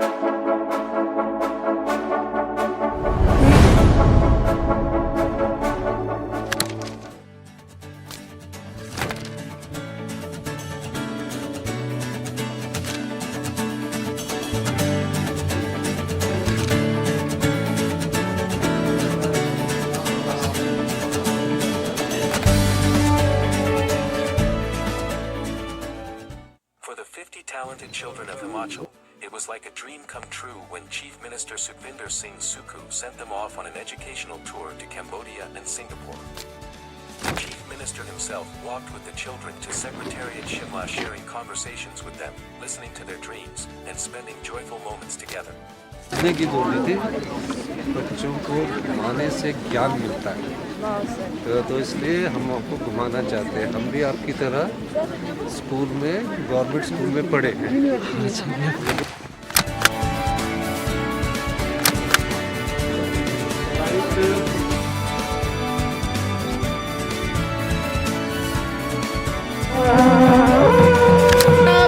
For the 50 talented children of Himachal, it was like a dream come true when Chief Minister Sukhvinder Singh Sukhu sent them off on an educational tour to Cambodia and Singapore. The Chief Minister himself walked with the children to Secretariat Shimla, sharing conversations with them, listening to their dreams, and spending joyful moments together. घुमाने की बोली थी, बच्चों को घुमाने से ज्ञान मिलता है तो इसलिए हम आपको घुमाना चाहते हैं। हम भी आपकी तरह स्कूल में, गवर्नमेंट स्कूल में पढ़े हैं।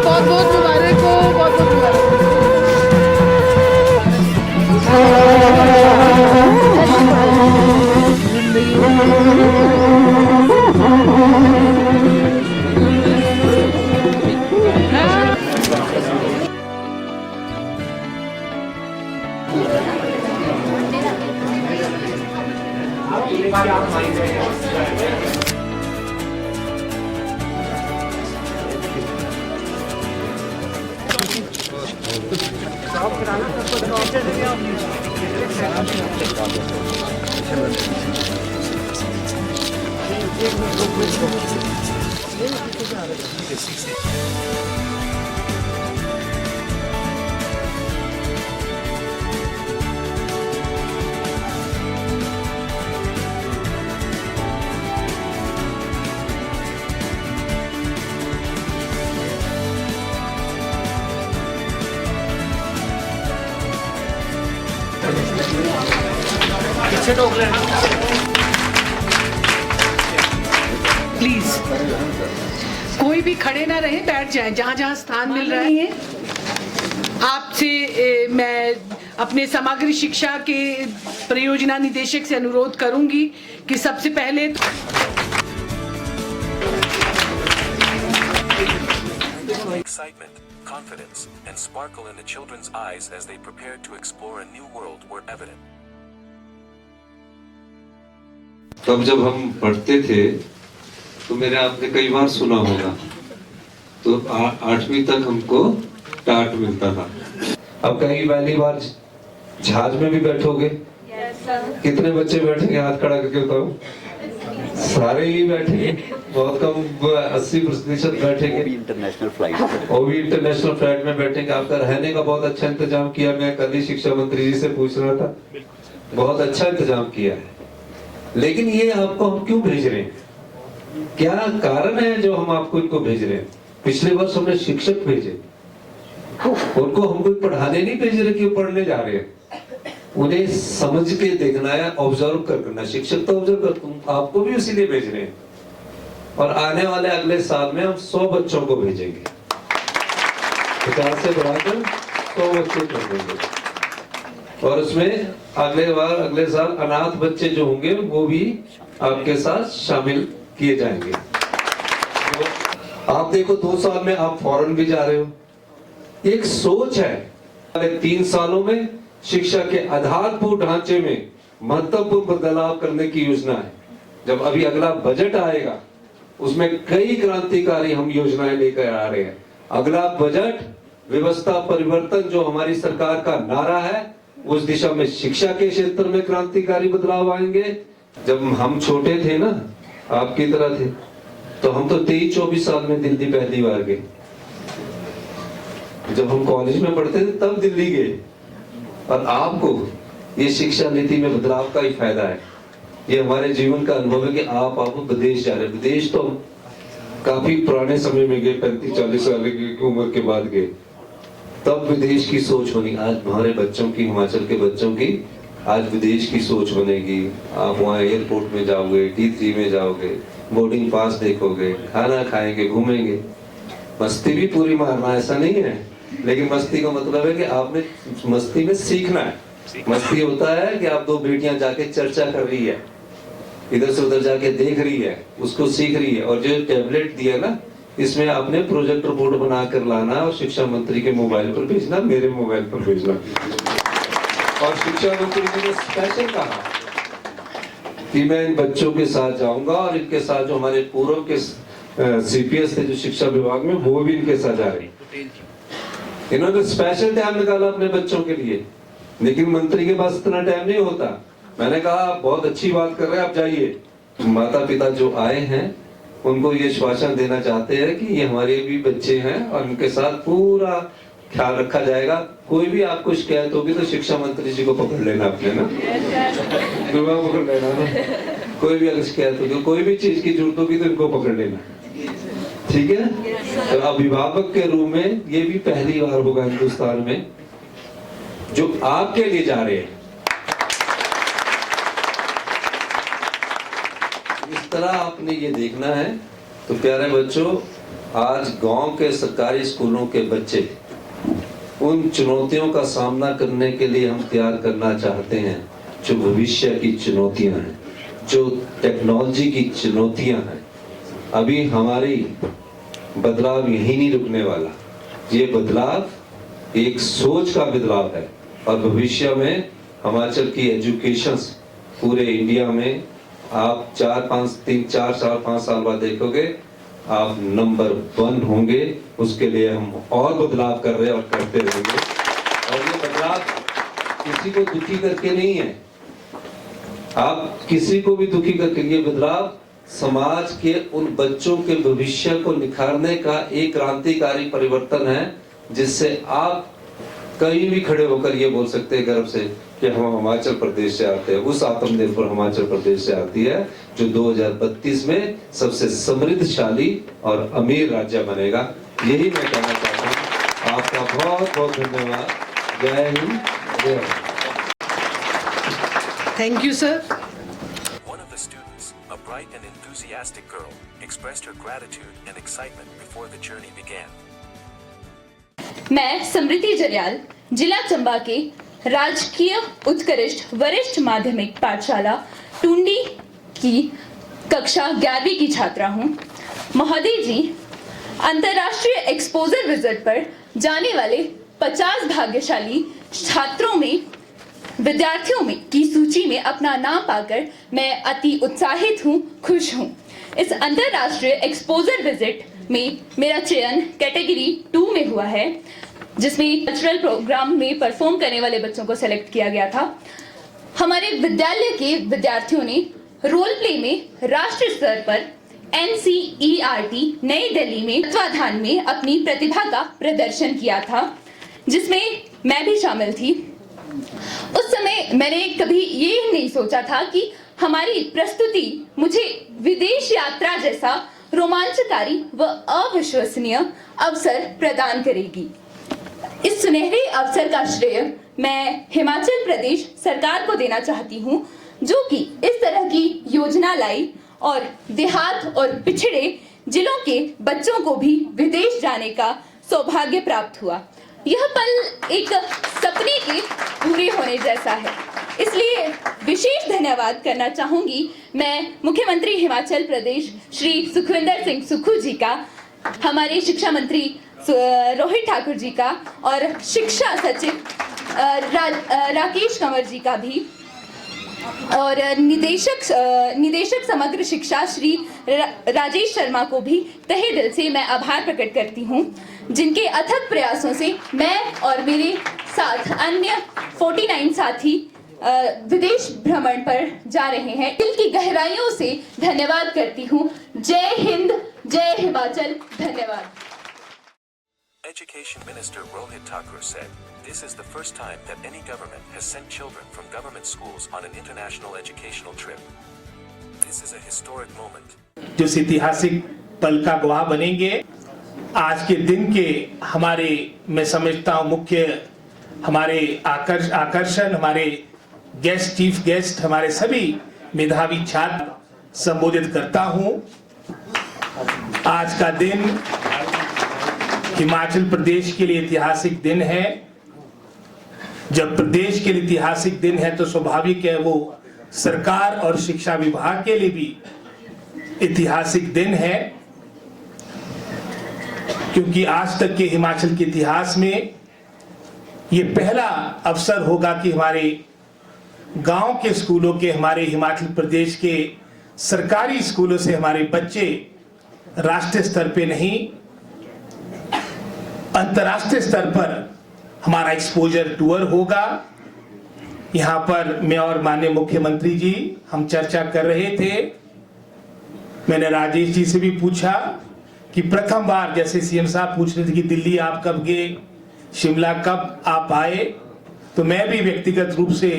बहुत बहुत मुबारक हो, बहुत बहुत मुबारक। प्लीज कोई भी खड़े ना रहे, बैठ जाए जहाँ जहाँ स्थान मिल रहा है। आपसे मैं अपने समग्र शिक्षा के परियोजना निदेशक से अनुरोध करूंगी कि सबसे पहले Excitement, confidence, and sparkle in the children's eyes as they prepared to explore a new world were evident. तब जब हम पढ़ते थे तो मेरे आपने कई बार सुना होगा, तो 8वीं तक हमको टाट मिलता था। अब कहीं पहली बार जहाज में भी बैठोगे? कितने बच्चे बैठेंगे? हाथ खड़ा करके बताओ। सारे ही बैठेंगे, बहुत कम 80% बैठेंगे। इंटरनेशनल फ्लाइट, वो भी इंटरनेशनल फ्लाइट में बैठेंगे। आपका रहने का बहुत अच्छा इंतजाम किया। मैं कल ही शिक्षा मंत्री जी से पूछ रहा था, बहुत अच्छा इंतजाम किया है। लेकिन ये आपको हम क्यों भेज रहे हैं? क्या कारण है जो हम आपको इनको भेज रहे हैं? पिछले वर्ष हमने शिक्षक भेजे, उनको हम कोई पढ़ाने नहीं भेज रहे कि वो पढ़ने जा रहे हैं। उन्हें समझ के देखना है, ऑब्जर्व करना। शिक्षक तो ऑब्जर्व कर, आपको भी इसीलिए भेज रहे हैं। और आने वाले अगले साल में हम 100 बच्चों को भेजेंगे, 50 से बढ़ाकर 100 बच्चे कर देंगे। और उसमें अगले साल अनाथ बच्चे जो होंगे वो भी आपके साथ शामिल किए जाएंगे। तो आप देखो 2 साल में आप फॉरेन भी जा रहे हो। एक सोच है, 3 सालों में शिक्षा के आधारभूत ढांचे में महत्वपूर्ण बदलाव करने की योजना है। जब अभी अगला बजट आएगा उसमें कई क्रांतिकारी हम योजनाएं लेकर आ रहे हैं। अगला बजट व्यवस्था परिवर्तन जो हमारी सरकार का नारा है, उस दिशा में शिक्षा के क्षेत्र में क्रांतिकारी बदलाव आएंगे। जब हम छोटे थे ना, आपकी तरह थे, तो हम तो 23-24 साल में दिल्ली पहली बार गए। जब हम कॉलेज में पढ़ते थे तब दिल्ली गए। और आपको ये शिक्षा नीति में बदलाव का ही फायदा है। ये हमारे जीवन का अनुभव है कि आप विदेश जा रहे हैं। विदेश तो हम काफी पुराने समय में गए, 35-40 साल की उम्र के बाद गए। तब विदेश की सोच बनी। आज हमारे बच्चों की, हिमाचल के बच्चों की आज विदेश की सोच बनेगी। आप वहाँ एयरपोर्ट में जाओगे, T3 में जाओगे, बोर्डिंग पास देखोगे, खाना खाएंगे, घूमेंगे। मस्ती भी पूरी मारना ऐसा नहीं है, लेकिन मस्ती का मतलब है कि आपने मस्ती में सीखना है। मस्ती होता है कि आप दो बेटियां जाके चर्चा कर रही है, इधर से उधर जाके देख रही है, उसको सीख रही है, और जो टैबलेट दिया ना, इसमें आपने प्रोजेक्टर बोर्ड बना कर लाना और शिक्षा मंत्री के मोबाइल पर भेजना, मेरे मोबाइल पर भेजना। और शिक्षा मंत्री जी ने स्पेशल कहा कि मैं इन बच्चों के साथ जाऊंगा और इनके साथ जो हमारे पूर्व के सीपीएस थे जो शिक्षा विभाग में, वो भी इनके साथ जा रहे हैं। इन्होंने स्पेशल टाइम निकाला अपने बच्चों के लिए, लेकिन मंत्री के पास इतना टाइम नहीं होता। मैंने कहा आप बहुत अच्छी बात कर रहे हैं, आप जाइए। माता पिता जो आए हैं उनको ये आश्वासन देना चाहते हैं कि ये हमारे भी बच्चे हैं और उनके साथ पूरा ख्याल रखा जाएगा। कोई भी आपको शिकायत होगी तो शिक्षा मंत्री जी को पकड़ लेना अपने ना, पकड़ लेना ना। कोई भी अगर शिकायत होगी, कोई भी चीज की जरूरत होगी तो इनको पकड़ लेना, ठीक है। तो अभिभावक के रूप में ये भी पहली बार होगा हिंदुस्तान में जो आपके लिए जा रहे हैं। इस तरह आपने ये देखना है। तो प्यारे बच्चों, आज गांव के सरकारी स्कूलों के बच्चे उन चुनौतियों का सामना करने के लिए हम तैयार करना चाहते हैं जो भविष्य की चुनौतियां हैं, जो टेक्नोलॉजी की चुनौतियां हैं। अभी हमारी बदलाव यही नहीं रुकने वाला, ये बदलाव एक सोच का बदलाव है। और भविष्य में हिमाचल की एजुकेशन पूरे इंडिया में आप 4-5 साल बाद देखोगे आप नंबर 1 होंगे। उसके लिए हम और बदलाव कर रहे हैं और करते रहेंगे। और ये बदलाव किसी को दुखी करके नहीं है, आप किसी को भी दुखी करके, ये बदलाव समाज के उन बच्चों के भविष्य को निखारने का एक क्रांतिकारी परिवर्तन है, जिससे आप कहीं भी खड़े होकर ये बोल सकते हैं गर्व से कि हम हिमाचल प्रदेश से आते हैं। उस आत्मनिर्भर हिमाचल प्रदेश से आती है जो 2032 में सबसे समृद्धशाली और अमीर राज्य बनेगा। यही मैं कहना चाहता हूँ। आपका बहुत बहुत धन्यवाद। जय हिंद, जय Bharat. Thank you sir. One of the students, a bright and enthusiastic girl, expressed her gratitude and excitement before the journey began. मैं समृद्धि जरयाल जिला चंबा के राजकीय उत्कृष्ट वरिष्ठ माध्यमिक पाठशाला टुंडी की कक्षा 11वीं की छात्रा हूं। महोदय जी, अंतर्राष्ट्रीय एक्सपोजर विजिट पर जाने वाले 50 भाग्यशाली छात्रों में विद्यार्थियों में की सूची में अपना नाम पाकर मैं अति उत्साहित हूं, खुश हूं। इस अंतर्राष्ट्रीय एक्सपोजर विजिट में मेरा चयन कैटेगरी 2 में हुआ है, जिसमें कल्चरल प्रोग्राम में परफॉर्म करने वाले बच्चों को सेलेक्ट किया गया था। हमारे विद्यालय के विद्यार्थियों ने रोल प्ले में राष्ट्रीय स्तर पर NCERT नई दिल्ली में तत्वाधान में अपनी प्रतिभा का प्रदर्शन किया था, जिसमें मैं भी शामिल थी। उस समय मैंने कभी ये नहीं सोचा था कि हमारी प्रस्तुति मुझे विदेश यात्रा जैसा रोमांचकारी व अविश्वसनीय अवसर प्रदान करेगी। इस सुनहरे अवसर का श्रेय मैं हिमाचल प्रदेश सरकार को देना चाहती हूँ, जो कि इस तरह की योजना लाई और देहात और पिछड़े जिलों के बच्चों को भी विदेश जाने का सौभाग्य प्राप्त हुआ। यह पल एक सपने के पूरे होने जैसा है, इसलिए विशेष धन्यवाद करना चाहूंगी मैं मुख्यमंत्री हिमाचल प्रदेश श्री सुखविंदर सिंह सुक्खू जी का, हमारे शिक्षा मंत्री रोहित ठाकुर जी का और शिक्षा सचिव राकेश कंवर जी का भी, और निदेशक समग्र शिक्षा श्री राजेश शर्मा को भी तहे दिल से मैं आभार प्रकट करती हूँ, जिनके अथक प्रयासों से मैं और मेरे साथ अन्य 49 साथी विदेश भ्रमण पर जा रहे हैं। दिल की गहराइयों से धन्यवाद करती हूँ। जय हिंद, जय हिमाचल। धन्यवाद। Education Minister Rohit Thakur said, "This is the first time that any government has sent children from government schools on an international educational trip. This is a historic moment." जो ऐतिहासिक पल का गवाह बनेंगे। आज के दिन के हमारे, मैं समझता हूँ, मुख्य हमारे आकर्षण हमारे गेस्ट, चीफ गेस्ट, हमारे सभी मेधावी छात्र संबोधित करता हूँ। आज का दिन हिमाचल प्रदेश के लिए ऐतिहासिक दिन है। जब प्रदेश के लिए ऐतिहासिक दिन है तो स्वाभाविक है वो सरकार और शिक्षा विभाग के लिए भी ऐतिहासिक दिन है, क्योंकि आज तक के हिमाचल के इतिहास में ये पहला अवसर होगा कि हमारे गांव के स्कूलों के, हमारे हिमाचल प्रदेश के सरकारी स्कूलों से हमारे बच्चे राष्ट्रीय स्तर पे नहीं, अंतर्राष्ट्रीय स्तर पर हमारा एक्सपोजर टूर होगा। यहाँ पर मैं और माननीय मुख्यमंत्री जी हम चर्चा कर रहे थे। मैंने राजेश जी से भी पूछा कि प्रथम बार जैसे सीएम साहब पूछ रहे थे कि दिल्ली आप कब गए, शिमला कब आप आए, तो मैं भी व्यक्तिगत रूप से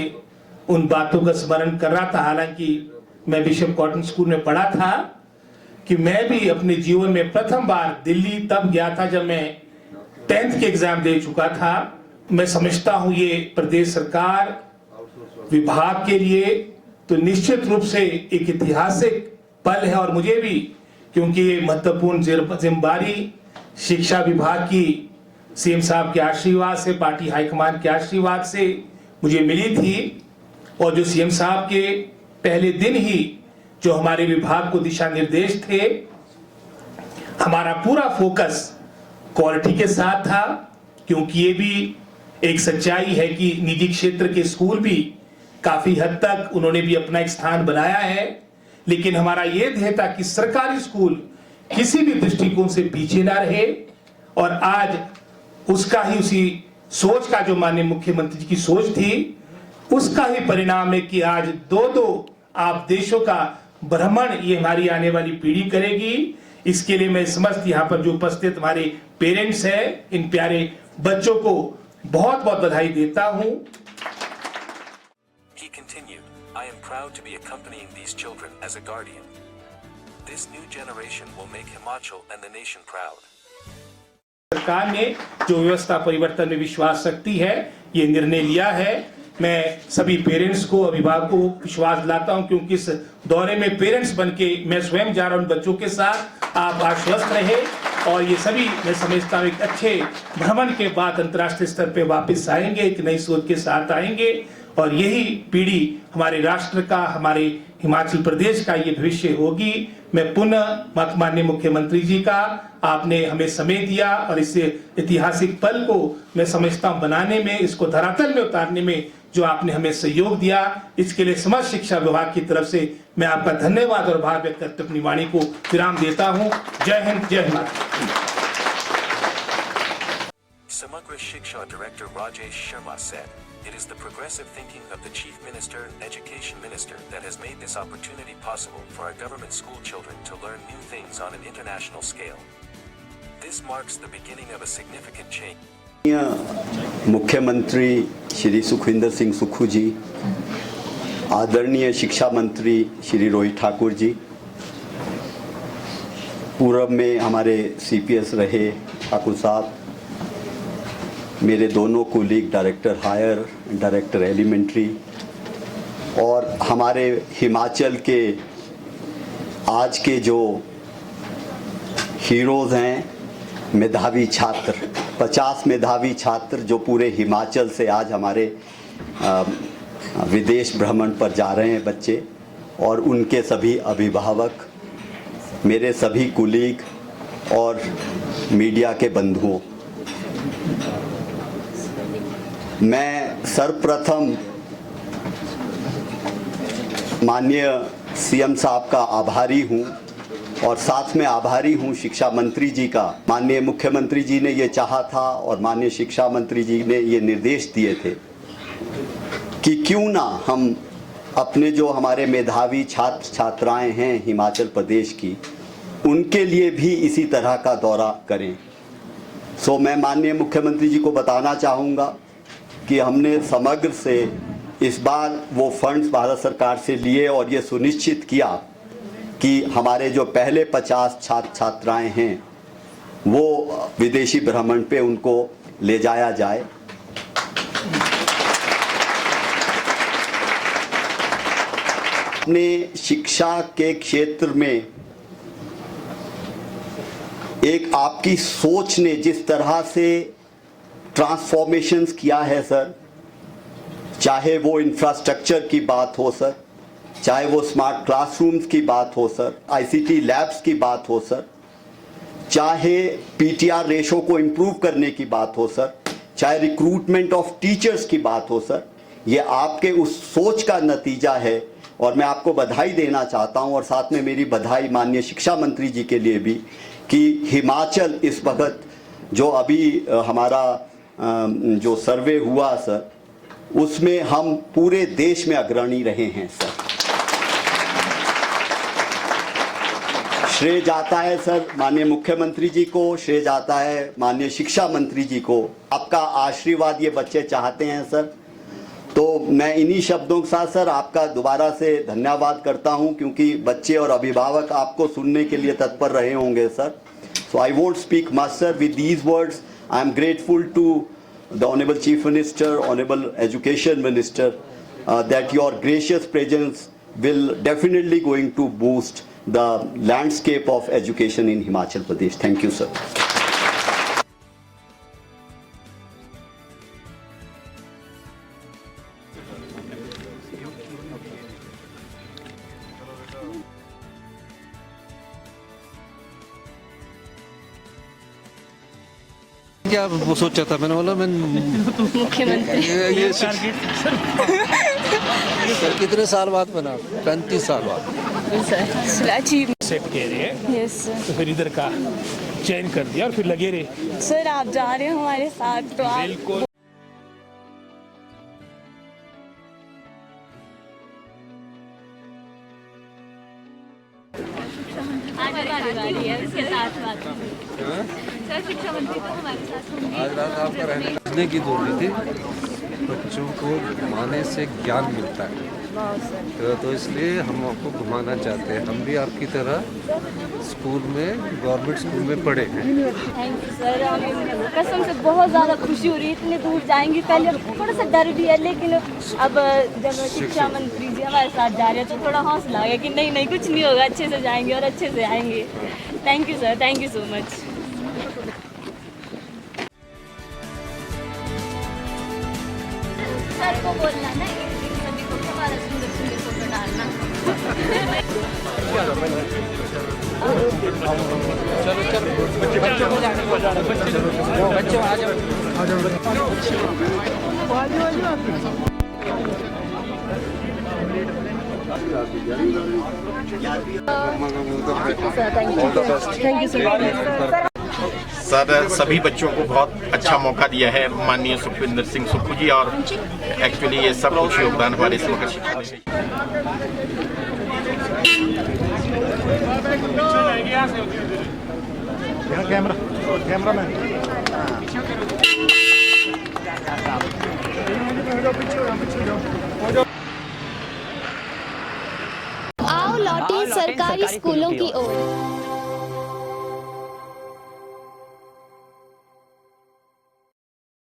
उन बातों का स्मरण कर रहा था। हालांकि मैं बिशप कॉटन स्कूल में पढ़ा था कि मैं भी अपने जीवन में प्रथम बार दिल्ली तब गया था जब मैं 10th के एग्जाम दे चुका था। मैं समझता हूं ये प्रदेश सरकार विभाग के लिए तो निश्चित रूप से एक ऐतिहासिक पल है, और मुझे भी, क्योंकि ये महत्वपूर्ण जिम्मेदारी शिक्षा विभाग की सीएम साहब के आशीर्वाद से, पार्टी हाईकमान के आशीर्वाद से मुझे मिली थी। और जो सीएम साहब के पहले दिन ही जो हमारे विभाग को दिशा निर्देश थे, हमारा पूरा फोकस क्वालिटी के साथ था, क्योंकि ये भी एक सच्चाई है कि निजी क्षेत्र के स्कूल भी काफी हद तक उन्होंने भी अपना एक स्थान बनाया है, लेकिन हमारा ये ध्येय था कि सरकारी स्कूल किसी भी दृष्टिकोण से पीछे ना रहे। और आज उसका ही, उसी सोच का, जो माननीय मुख्यमंत्री जी की सोच थी, उसका ही परिणाम है कि आज दो आप देशों का भ्रमण ये हमारी आने वाली पीढ़ी करेगी। इसके लिए मैं समस्त यहाँ पर जो उपस्थित हमारे पेरेंट्स हैं, इन प्यारे बच्चों को बहुत बहुत बधाई देता हूँ। He continued, I am proud to be accompanying these children as a guardian. This new generation will make Himachal and the nation proud. सरकार ने जो व्यवस्था परिवर्तन में विश्वास रखती है, ये निर्णय लिया है। मैं सभी पेरेंट्स को, अभिभावकों को विश्वास दिलाता हूं, क्योंकि इस दौरे में पेरेंट्स बनके मैं स्वयं जा रहा हूं बच्चों के साथ। आप आश्वस्त रहे, और ये सभी मैं समझता हूं एक अच्छे भ्रमण के बाद अंतर्राष्ट्रीय स्तर पे वापस आएंगे, एक नई सोच के साथ आएंगे, और यही पीढ़ी हमारे राष्ट्र का, हमारे हिमाचल प्रदेश का ये भविष्य होगी। मैं पुनः माननीय मुख्यमंत्री जी का, आपने हमें समय दिया और इस ऐतिहासिक पल को मैं समझता हूं बनाने में, इसको धरातल में उतारने में जो आपने हमें सहयोग दिया, इसके लिए समस्त शिक्षा विभाग की तरफ से मैं आपका धन्यवाद और आभार व्यक्त करते अपनी वाणी को विराम देता हूं। जय हिंद, जय Himachal. Samagra Shiksha Director Rajesh Sharma said, "It is the progressive thinking of the Chief Minister and Education Minister that has made this opportunity possible for our government school children to learn new things on an international scale. This marks the beginning of a significant change." मुख्यमंत्री श्री सुखविंदर सिंह सुक्खू जी, आदरणीय शिक्षा मंत्री श्री रोहित ठाकुर जी, पूर्व में हमारे CPS रहे ठाकुर साहब, मेरे दोनों colleague director higher, director elementary, और हमारे हिमाचल के आज के जो हीरोज़ हैं, मेधावी छात्र, 50 मेधावी छात्र जो पूरे हिमाचल से आज हमारे विदेश भ्रमण पर जा रहे हैं बच्चे, और उनके सभी अभिभावक, मेरे सभी कुलीग और मीडिया के बंधुओं, मैं सर्वप्रथम माननीय सीएम साहब का आभारी हूं, और साथ में आभारी हूं शिक्षा मंत्री जी का। माननीय मुख्यमंत्री जी ने ये चाहा था और माननीय शिक्षा मंत्री जी ने ये निर्देश दिए थे कि क्यों ना हम अपने जो हमारे मेधावी छात्र छात्राएं हैं हिमाचल प्रदेश की, उनके लिए भी इसी तरह का दौरा करें। सो मैं माननीय मुख्यमंत्री जी को बताना चाहूँगा कि हमने समग्र से इस बार वो फंड्स भारत सरकार से लिए और ये सुनिश्चित किया कि हमारे जो पहले 50 छात्र छात्राएं हैं वो विदेशी भ्रमण पे उनको ले जाया जाए। अपने शिक्षा के क्षेत्र में एक आपकी सोच ने जिस तरह से ट्रांसफॉर्मेशंस किया है सर, चाहे वो इंफ्रास्ट्रक्चर की बात हो सर, चाहे वो स्मार्ट क्लासरूम्स की बात हो सर, आईसीटी लैब्स की बात हो सर, चाहे पीटीआर रेशो को इम्प्रूव करने की बात हो सर, चाहे रिक्रूटमेंट ऑफ टीचर्स की बात हो सर, ये आपके उस सोच का नतीजा है। और मैं आपको बधाई देना चाहता हूं, और साथ में मेरी बधाई माननीय शिक्षा मंत्री जी के लिए भी कि हिमाचल इस वक्त जो अभी हमारा जो सर्वे हुआ सर, उसमें हम पूरे देश में अग्रणी रहे हैं सर। श्रेय जाता है सर माननीय मुख्यमंत्री जी को, श्रेय जाता है माननीय शिक्षा मंत्री जी को। आपका आशीर्वाद ये बच्चे चाहते हैं सर। तो मैं इन्हीं शब्दों के साथ सर आपका दोबारा से धन्यवाद करता हूं, क्योंकि बच्चे और अभिभावक आपको सुनने के लिए तत्पर रहे होंगे sir. So I won't speak much sir. With these words I am grateful to the Honorable Chief Minister, Honorable Education Minister, that your gracious presence will definitely going to boost the landscape of education in Himachal Pradesh. Thank you, sir. क्या वो सोचा था, मैंने बोला मैं मुख्यमंत्री ये sir कितने साल बाद बना? 35 साल बाद। अचीव सेट किए रहे, यस तो फिर इधर का चयन कर दिया और फिर लगे रहे। सर, आप जा रहे हो हमारे साथ तो आप बिल्कुल। आज रात आपका रहने की दूरी थी। बच्चों को घुमाने से ज्ञान मिलता है, तो इसलिए हम आपको घुमाना चाहते हैं। हम भी आपकी तरह स्कूल में, गवर्नमेंट स्कूल में पढ़े हैं। Thank you sir. कसम से बहुत ज़्यादा खुशी हो रही है, इतने दूर जाएंगे। पहले थोड़ा सा डर भी है, लेकिन अब जब शिक्षा मंत्री जी हमारे साथ जा रहे हैं तो थोड़ा हौसला है कि नहीं नहीं कुछ नहीं होगा, अच्छे से जाएंगे और अच्छे से आएंगे। Thank you sir, thank you so much. Sir को बोलना ना सभी को हमारा सुंदर सुंदर फोटो डालना। बच्चों आ जाओ। सर, सभी बच्चों को बहुत अच्छा मौका दिया है माननीय सुखविंदर सिंह सुक्खू जी, और एक्चुअली ये सब कुछ योगदान हमारे इस वक्त शिक्षा आओ लौटे सरकारी स्कूलों की ओर।